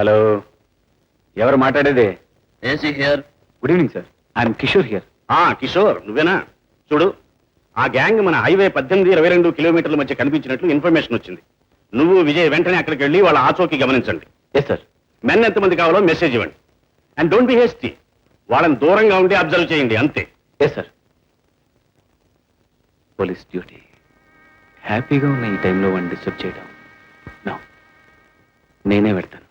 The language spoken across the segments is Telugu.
హలో, ఎవరు మాట్లాడేది? AC here. Good evening sir, I'm Kishore here. Kishore నువ్వేనా? చూడు, ఆ గ్యాంగ్ మన హైవే 18-22 కిలోమీటర్ల మధ్య కనిపించినట్లు ఇన్ఫర్మేషన్ వచ్చింది. నువ్వు విజయ్ వెంటనే అక్కడికి వెళ్ళి వాళ్ళ ఆచోకి గమనించండి. Yes sir. మెన్ ఎంతమంది కావాలో మెసేజ్ ఇవ్వండి. And don't be hasty. వాళ్ళని దూరంగా ఉండి అబ్జర్వ్ చేయండి, అంతే. Yes sir. Police duty. హ్యాపీగా ఉన్న ఈ టైంలో వాడిని డిస్టర్బ్ చేయడం నో. నేనే పెడతాను.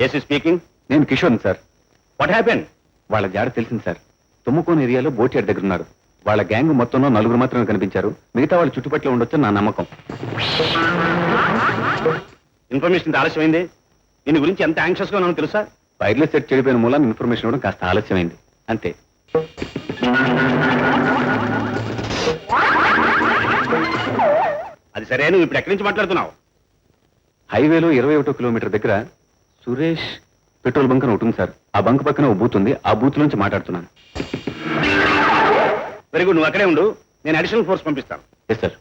AC speaking. నేను కిషోర్ సార్. What happen? వాళ్ళ జాడ తెలిసింది సార్. తుమ్మకోన్ ఏరియాలో బోట్యాడ్ దగ్గర ఉన్నారు. వాళ్ళ గ్యాంగ్ మొత్తంలో 4 మాత్రమే కనిపించారు. మిగతా వాళ్ళు చుట్టుపక్కల ఉండొచ్చని నా నమ్మకం. ఇన్ఫర్మేషన్ ఆలస్యమైంది. దీని గురించి ఎంత యాంగ్షియస్ గా ఉన్నానో తెలుసా? వైర్లెస్ సెట్ చెడిపోయిన మూలాన్ని ఇన్ఫర్మేషన్ ఇవ్వడం కాస్త ఆలస్యమైంది అంతే. అది సరే, నువ్వు ఇప్పుడు ఎక్కడి నుంచి మాట్లాడుతున్నావు? హైవేలో 21 కిలోమీటర్ దగ్గర సురేష్ పెట్రోల్ బంక్ అని ఉంటుంది సార్. ఆ బంక్ పక్కన ఓ బూత్ ఉంది. ఆ బూత్ నుంచి మాట్లాడుతున్నాను. వెరీ గుడ్, నువ్వు అక్కడే ఉండు. నేను అడిషనల్ ఫోర్స్ పంపిస్తాను. Yes sir.